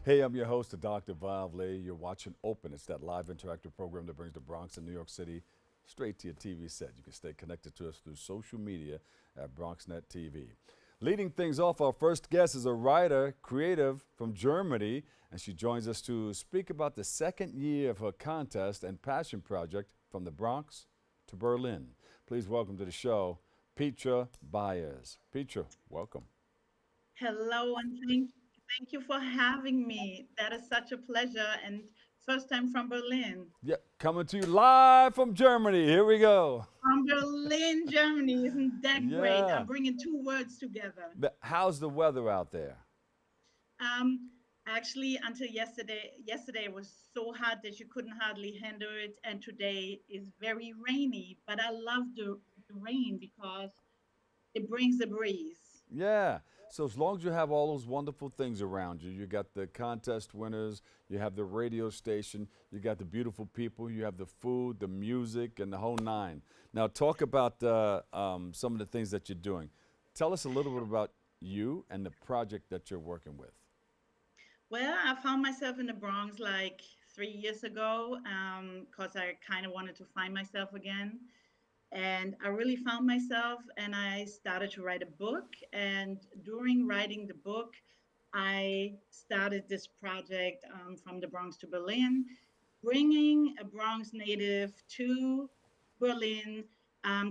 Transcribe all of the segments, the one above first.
Hey, I'm your host, Dr. Vavle. You're watching Open. It's that live interactive program that brings the Bronx and New York City straight to your TV set. You can stay connected to us through social media at BronxNet TV. Leading things off, our first guest is a writer, creative from Germany, and she joins us to speak about the second year of her contest and passion project from the Bronx to Berlin. Please welcome to the show, Petra Baiers. Petra, welcome. Hello, and thank you for having me. That is such a pleasure, and first time from Berlin. Yep, coming to you live from Germany. Here we go. From Berlin, Germany. Isn't that great? I'm Yeah. bringing two words together. How's the weather out there? Um, Actually, until yesterday was so hot that you couldn't hardly handle it, and today is very rainy. But I love the rain because it brings a breeze. Yeah. So as long as you have all those wonderful things around you, you got the contest winners, you have the radio station, you got the beautiful people, you have the food, the music, and the whole nine. Now talk about some of the things that you're doing. Tell us a little bit about you and the project that you're working with. Well, I found myself in the Bronx like 3 years ago because I kind of wanted to find myself again. And I really found myself, and I started to write a book. And during writing the book, I started this project from the Bronx to Berlin, bringing a Bronx native to Berlin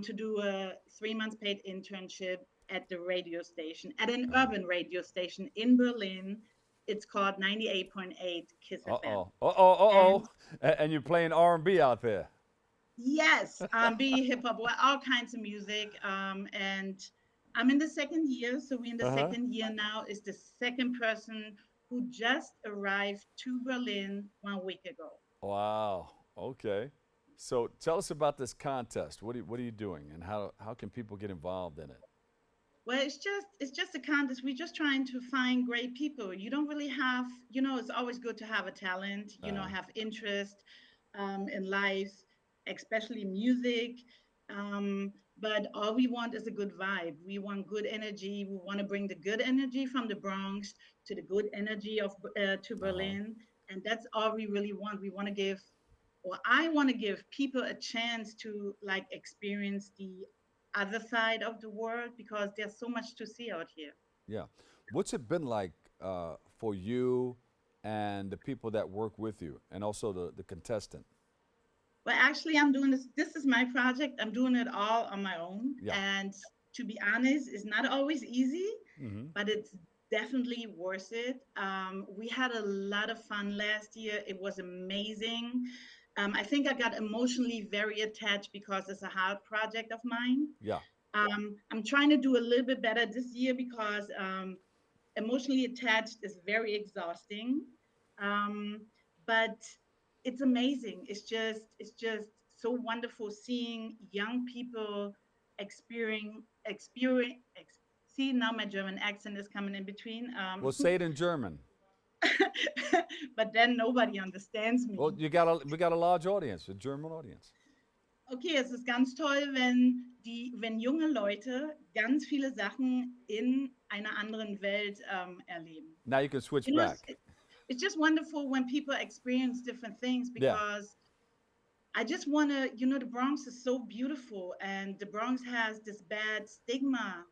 to do a 3 months paid internship at the radio station, at an Uh-huh. urban radio station in Berlin. It's called 98.8 Kiss FM. Uh-oh. Uh-oh. And Uh-oh. And you're playing R&B out there. yes, be hip hop, well, all kinds of music. And I'm in the second year. So we're in the Uh-huh. second year now. Is the second person who just arrived to Berlin 1 week ago. Wow. Okay. So tell us about this contest. What are you doing, and how can people get involved in it? Well, it's just a contest. We're just trying to find great people. You don't really have, it's always good to have a talent, Uh, have interest in life, especially music. But all we want is a good vibe. We want good energy. We want to bring the good energy from the Bronx to the good energy of to uh-huh. Berlin, and that's all we really want. We want to give, or I want to give people a chance to like experience the other side of the world because there's so much to see out here. Yeah. What's it been like for you and the people that work with you, and also the contestant? Well, actually, I'm doing this. This is my project. I'm doing it all on my own. Yeah. And to be honest, it's not always easy, Mm-hmm. but it's definitely worth it. We had a lot of fun last year. It was amazing. I think I got emotionally very attached because it's a hard project of mine. Yeah. I'm trying to do a little bit better this year because emotionally attached is very exhausting. Um, but it's amazing. It's just so wonderful seeing young people experience. See, now my German accent is coming in between. Well, say it in German. But then nobody understands Well, me. we got a large audience, a German audience. Okay, es ist ganz toll, wenn junge Leute ganz viele Sachen in einer anderen Welt erleben. Now you can switch You know, back. it's just wonderful when people experience different things Yeah. because I just want to, the Bronx is so beautiful and the Bronx has this bad stigma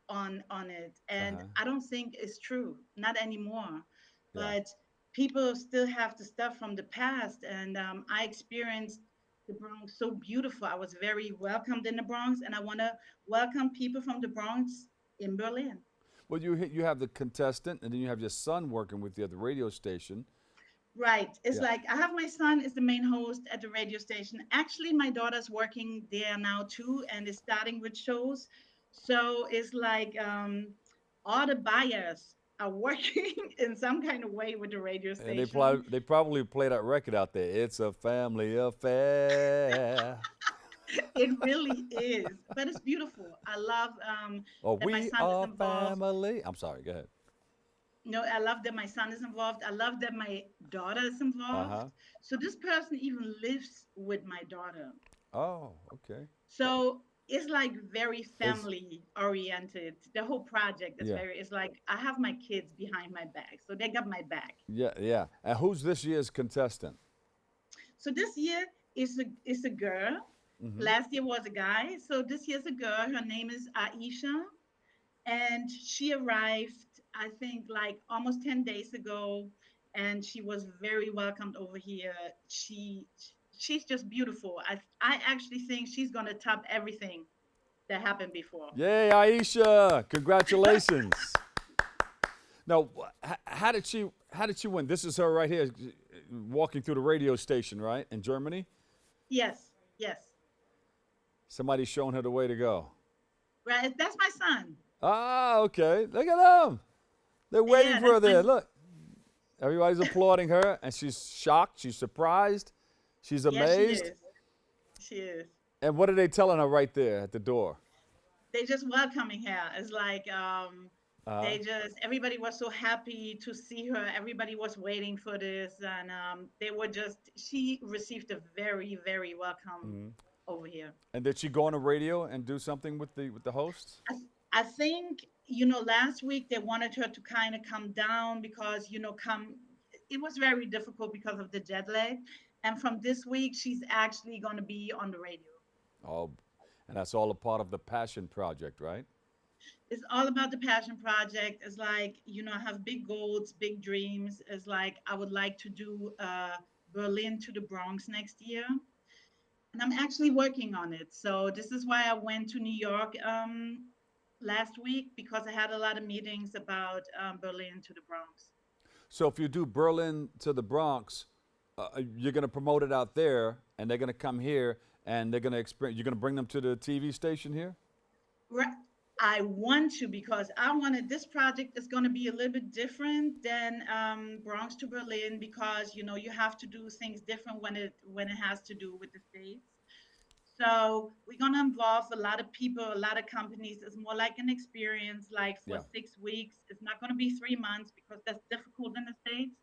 on it, and Uh-huh. I don't think it's true, not anymore. Yeah. But people still have the stuff from the past, and I experienced the Bronx so beautiful. I was very welcomed in the Bronx, and I want to welcome people from the Bronx in Berlin. Well, you have the contestant, and then you have your son working with you at the radio station. Right. It's Yeah. like I have my son is the main host at the radio station. Actually, my daughter's working there now too and is starting with shows. So it's like all the buyers are working in some kind of way with the radio And station. they probably play that record out there. It's a family affair. It really is, but it's beautiful. I love Or that my we son is are involved. family. I'm sorry. Go ahead. I love that my son is involved. I love that my daughter is Uh involved. huh. So this person even lives with my daughter. Oh, okay. So it's like very It's family oriented. The whole project is yeah, very, it's like I have my kids behind my back, so they got my back. yeah, yeah. And who's this year's contestant? So this year is a girl. Hmm. Last year was a guy. So this year's a girl. Her name is Aisha, and she arrived, I think, like almost 10 days ago, and she was very welcomed over here. She's just beautiful. I actually think she's gonna top everything that happened before. Yay, Aisha! Congratulations. Now, how did she win? This is her right here, walking through the radio station, right, in Germany. Yes, yes. Somebody's showing her the way to go. Right. That's my son. Ah, okay. Look at them. They're waiting Yeah, for her that's my there. Look, everybody's applauding her, and she's shocked. She's surprised. She's yeah, she amazed. is. She is. And what are they telling her right there at the door? They just welcoming her. It's like Uh, they just everybody was so happy to see her. Everybody was waiting for this, and they were just. She received a very very welcome mhm. over here. And did she go on the radio and do something with the hosts? I think last week they wanted her to kind of come down because come. It was very difficult because of the jet lag, and from this week she's actually going to be on the radio. Oh, and that's all a part of the Passion Project, right? It's all about the passion project. It's like I have big goals, big dreams. It's like I would like to do Berlin to the Bronx next year, and I'm actually working on it. So this is why I went to New York last week, because I had a lot of meetings about Berlin to the Bronx. So if you do Berlin to the Bronx, you're going to promote it out there, and they're going to come here, and they're going to experience. You're going to bring them to the TV station here. Right. I want to, because I wanted this project is going to be a little bit different than Bronx to Berlin, because you have to do things different when it has to do with the states. So we're going to involve a lot of people, a lot of companies. It's more like an experience, like for Yeah. 6 weeks. It's not going to be 3 months because that's difficult in the states.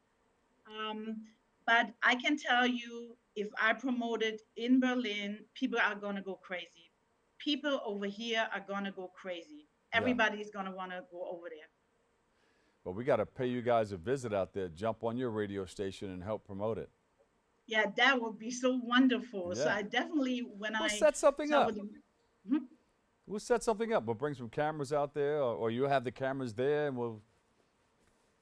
Um, but I can tell you, if I promote it in Berlin, people are going to go crazy. People over here are going to go crazy. Yeah. Everybody's going to want to go over there. But we got to pay you guys a visit out there, jump on your radio station, and help promote it. Yeah, that would be so wonderful. So Yeah. I definitely, when We'll I set something saw up. with Mhm. We'll set something up. We'll bring some cameras out there, or you have the cameras there, and we'll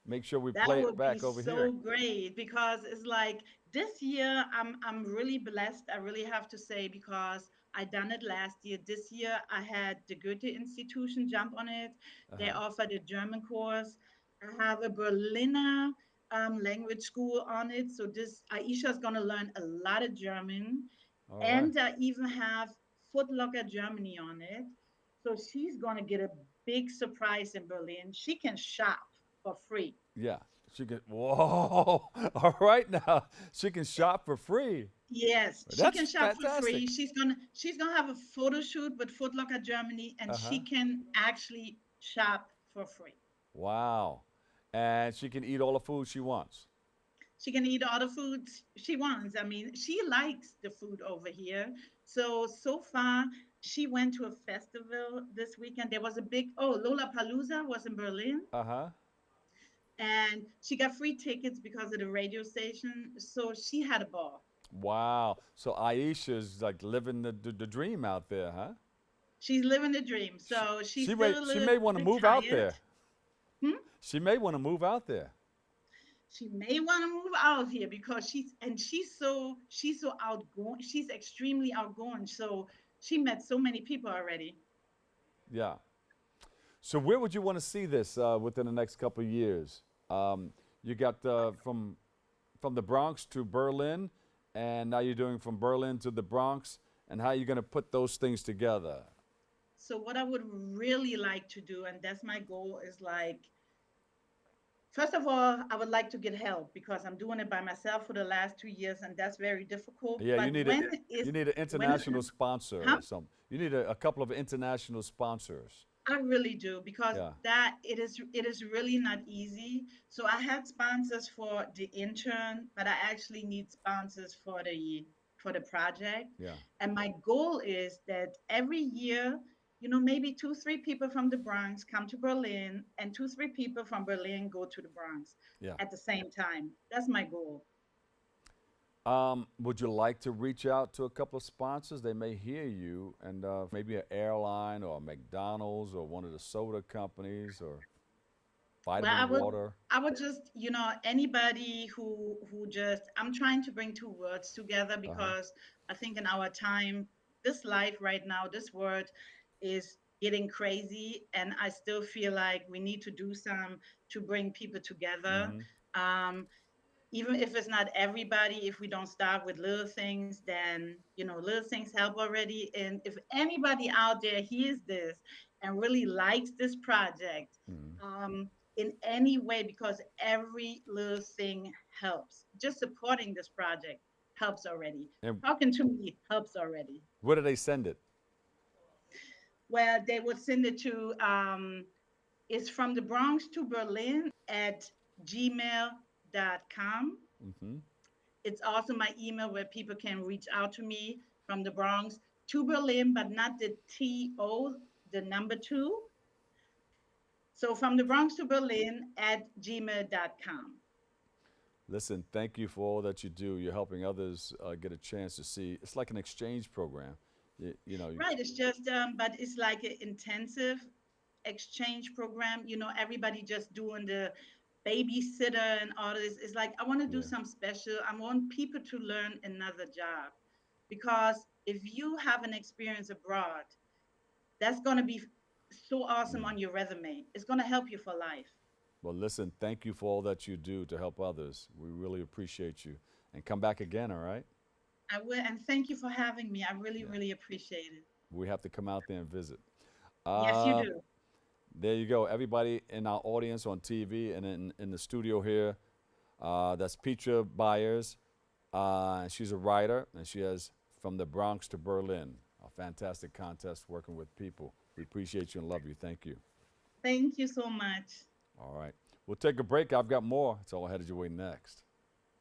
make sure we That play it would be back over so here. great, because it's like this year I'm really blessed. I really have to say, because I done it last year. This year I had the Goethe Institution jump on it. They Uh-huh. offered a German course. I have a Berliner language school on it. So this Aisha is gonna learn a lot of German, All right. and I even have Foot Locker Germany on it. So she's gonna get a big surprise in Berlin. She can shop for free. Yeah. She can. Whoa. All right now. She can shop for free. Yes, she That's can shop for fantastic. free. She's gonna have a photo shoot with Foot Locker Germany, and Uh-huh. she can actually shop for free. Wow. And she can eat all the food she wants. She can eat all the food she wants. I mean, she likes the food over here. So far, she went to a festival this weekend. There was a big Lollapalooza was in Berlin, Uh-huh. and she got free tickets because of the radio station. So she had a ball. Wow. So Aisha's like living the dream out there, huh? She's living the dream. So she's She may still a she little may want to bit move out tired. there. Hmm? She may want to move out there. She may want to move out here, because she's so outgoing. She's extremely outgoing. So she met so many people already. Yeah. So where would you want to see this within the next couple of years? You got from the Bronx to Berlin, and now you're doing from Berlin to the Bronx. And how are you going to put those things together? So what I would really like to do, and that's my goal, is like, first of all, I would like to get help, because I'm doing it by myself for the last 2 years, and that's very difficult. Yeah, But you need an when international sponsor huh? or something. You need a couple of international sponsors. I really do, because Yeah. that it is really not easy. So I had sponsors for the intern, but I actually need sponsors for the project. Yeah. And my goal is that every year, maybe 2, 3 people from the Bronx come to Berlin and 2, 3 people from Berlin go to the Bronx Yeah. at the same time. That's my goal. Would you like to reach out to a couple of sponsors? They may hear you, and maybe an airline or a McDonald's or one of the soda companies or Well, I vitamin would water. I would just, anybody who just I'm trying to bring two words together Uh-huh. because I think in our time, this life right now, this world is getting crazy, and I still feel like we need to do some to bring people together. Mm-hmm. Um, Even if it's not everybody, if we don't start with little things, then little things help already. And if anybody out there hears this and really likes this project, Mm-hmm. in any way, because every little thing helps. Just supporting this project helps already. And Talking to me helps already. where do they send it? Well, they would send it to it's from the Bronx to Berlin at gmail.com. Mm-hmm. It's also my email where people can reach out to me from the Bronx to Berlin, but not the TO, the number two. So from the Bronx to Berlin at gmail.com. Listen, thank you for all that you do. You're helping others get a chance to see. It's like an exchange program. You know. Right. It's just, but it's like an intensive exchange program. Everybody just doing the babysitter and all this. It's like, I want to do Yeah. some special. I want people to learn another job because if you have an experience abroad, that's going to be so awesome Mm. on your resume. It's going to help you for life. Well, listen, thank you for all that you do to help others. We really appreciate you. And come back again, all right? I will. And thank you for having me. I really, Yeah. really appreciate it. We have to come out there and visit. Yes, you Uh, do. there you go. Everybody in our audience on TV and in the studio here, that's Petra Baiers. She's a writer, and she has From the Bronx to Berlin, a fantastic contest working with people. We appreciate you and love you. Thank you. Thank you so much. All right. We'll take a break. I've got more. It's all headed your way next.